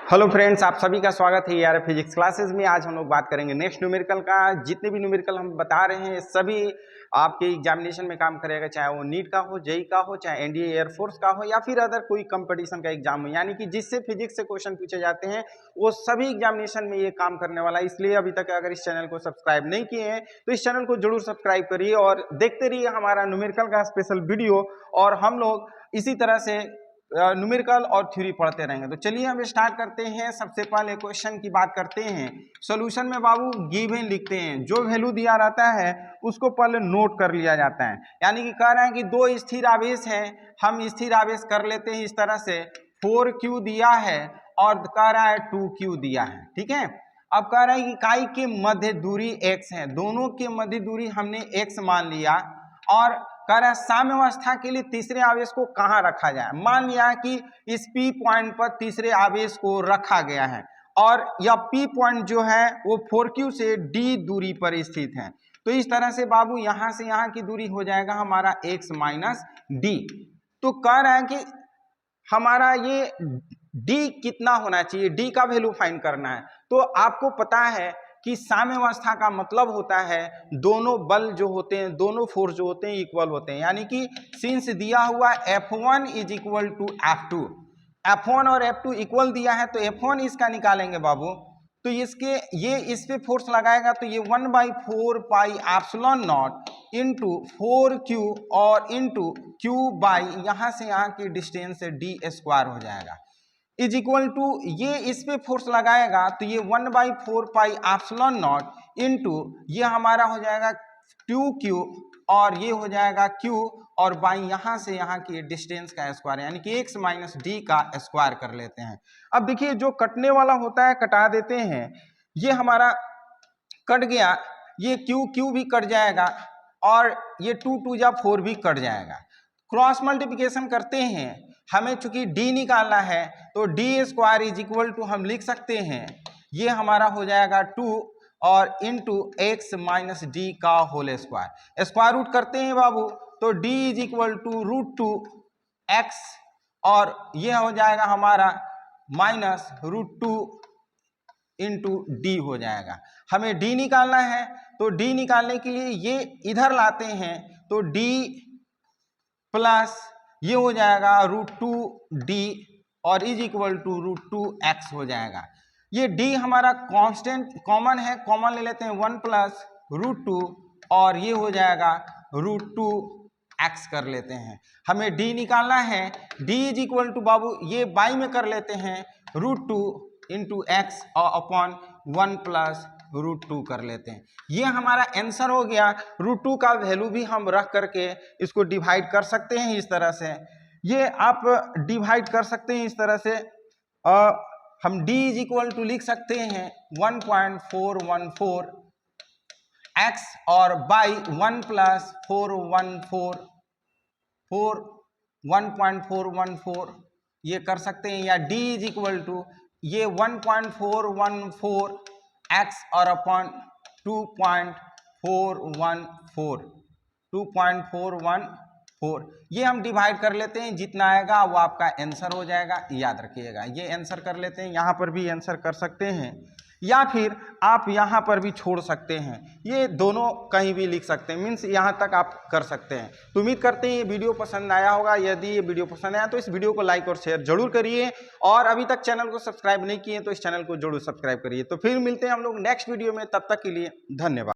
Hello friends, आप सभी का स्वागत है यार फिजिक्स क्लासेस में। आज हम लोग बात करेंगे नेक्स्ट न्यूमेरिकल का। जितने भी न्यूमेरिकल हम बता रहे हैं सभी आपके एग्जामिनेशन में काम करेगा, चाहे वो नीट का हो, जेई का हो, चाहे एनडीए एयरफोर्स का हो या फिर अदर कोई कंपटीशन का एग्जाम हो, यानी कि जिससे फिजिक्स से क्वेश्चन पूछे जाते हैं वो सभी एग्जामिनेशन में ये काम करने वाला है। इसलिए अभी तक अगर इस चैनल को सब्सक्राइब नहीं किए हैं तो इस चैनल को जरूर सब्सक्राइब करिए और देखते रहिए हमारा न्यूमेरिकल का स्पेशल वीडियो। और हम लोग इसी तरह से न्यूमेरिकल और थ्योरी पढ़ते रहेंगे। तो चलिए हम स्टार्ट करते हैं। सबसे पहले क्वेश्चन की बात करते हैं। सॉल्यूशन में बाबू गिवन लिखते हैं, जो वैल्यू दिया रहता है उसको पहले नोट कर लिया जाता है। यानी कि कह रहे हैं कि दो स्थिर आवेश हैं, हम स्थिर आवेश कर लेते हैं इस तरह से। 4q दिया है और कह रहा है 2q दिया है, ठीक है। अब कह रहा है कि इकाई के मध्य दूरी x है, दोनों के मध्य दूरी हमने x मान लिया और कह रहा है साम्यावस्था के लिए तीसरे आवेश को कहाँ रखा जाए। मान लिया कि इस P पॉइंट पर तीसरे आवेश को रखा गया है और यह P पॉइंट जो है वो 4q से d दूरी पर स्थित है। तो इस तरह से बाबू यहाँ से यहाँ की दूरी हो जाएगा हमारा x माइनस d। तो कह रहा है कि हमारा ये d कितना होना चाहिए, d का वैल्यू फाइंड करना है। तो आपको पता है कि साम्यावस्था का मतलब होता है दोनों बल जो होते हैं, दोनों फोर्स जो होते हैं इक्वल होते हैं। यानी कि सिंस दिया हुआ F1 is equal to F2, F1 और F2 इक्वल दिया है तो F1 इसका निकालेंगे बाबू। तो इसके ये इस पे फोर्स लगाएगा तो ये 1/4 pi epsilon not into 4q और इंटू q बाई यहाँ से यहाँ की डिस्टेंस d स्क्वायर हो जाएगा इज इक्वल टू, ये इस पे फोर्स लगाएगा तो ये 1/4 पाई एप्सिलॉन नॉट इंटू ये हमारा हो जाएगा 2q और ये हो जाएगा q और बाई यहाँ से यहाँ की डिस्टेंस का स्क्वायर यानी कि x माइनस डी का स्क्वायर कर लेते हैं। अब देखिए जो कटने वाला होता है कटा देते हैं, ये हमारा कट गया, ये q भी कट जाएगा और ये 2 जा 4 भी कट जाएगा। क्रॉस मल्टीप्लिकेशन करते हैं, हमें चूंकि d निकालना है तो d square is equal to हम लिख सकते हैं ये हमारा हो जाएगा 2 और इंटू एक्स माइनस डी का होल स्क्वायर। स्क्वायर रूट करते हैं बाबू तो d is equal to √2x और ये हो जाएगा हमारा माइनस √2 इंटू डी हो जाएगा। हमें d निकालना है तो d निकालने के लिए ये इधर लाते हैं तो d प्लस ये हो जाएगा √2d और इज इक्वल टू √2x हो जाएगा। ये d हमारा कांस्टेंट कॉमन है, कॉमन ले लेते हैं 1 प्लस √2 और ये हो जाएगा √2x कर लेते हैं। हमें d निकालना है, d इज इक्वल टू बाबू ये बाई में कर लेते हैं √2 इंटू एक्स और अपॉन 1 प्लस √2 कर लेते हैं। ये हमारा आंसर हो गया। √2 का वैल्यू भी हम रख करके इसको डिवाइड कर सकते हैं इस तरह से। ये आप डिवाइड कर सकते हैं इस तरह से। हम d इज इक्वल टू लिख सकते हैं 1.414 x और बाई 1 प्लस 1.414 ये कर सकते हैं, या d इज इक्वल टू ये 1.414 x और अपॉन 2.414 ये हम डिवाइड कर लेते हैं, जितना आएगा वो आपका आंसर हो जाएगा। याद रखिएगा ये आंसर कर लेते हैं, यहाँ पर भी आंसर कर सकते हैं या फिर आप यहाँ पर भी छोड़ सकते हैं, ये दोनों कहीं भी लिख सकते हैं, मीन्स यहाँ तक आप कर सकते हैं। तो उम्मीद करते हैं ये वीडियो पसंद आया होगा। यदि ये वीडियो पसंद आया तो इस वीडियो को लाइक और शेयर जरूर करिए और अभी तक चैनल को सब्सक्राइब नहीं किए तो इस चैनल को जरूर सब्सक्राइब करिए। तो फिर मिलते हैं हम लोग नेक्स्ट वीडियो में, तब तक के लिए धन्यवाद।